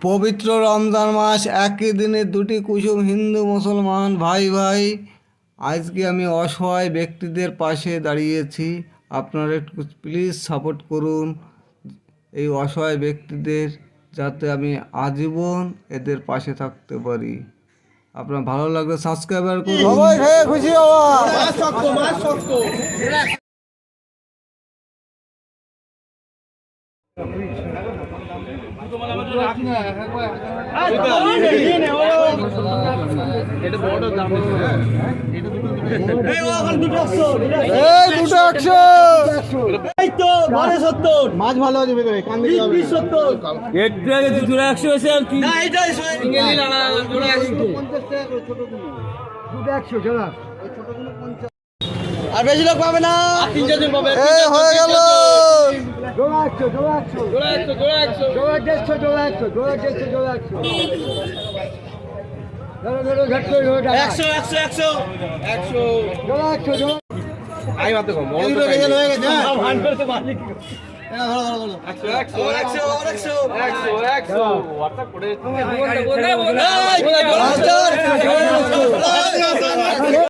পবিত্র রমজান মাস, একই দিনে দুটি কুসুম হিন্দু মুসলমান ভাই ভাই। আজকে আমি অসহায় ব্যক্তিদের পাশে দাঁড়িয়েছি। আপনারা একটু প্লিজ সাপোর্ট করুন এই অসহায় ব্যক্তিদের, যাতে আমি আজীবন এদের পাশে থাকতে পারি। আপনার ভালো লাগলে সাবস্ক্রাইবার করুন। সবাই খেয়ে খুশি হওয়া। মাছ ভালো আছে ভেতরে, আর বেশি লোক পাবে না, হয়ে গেল।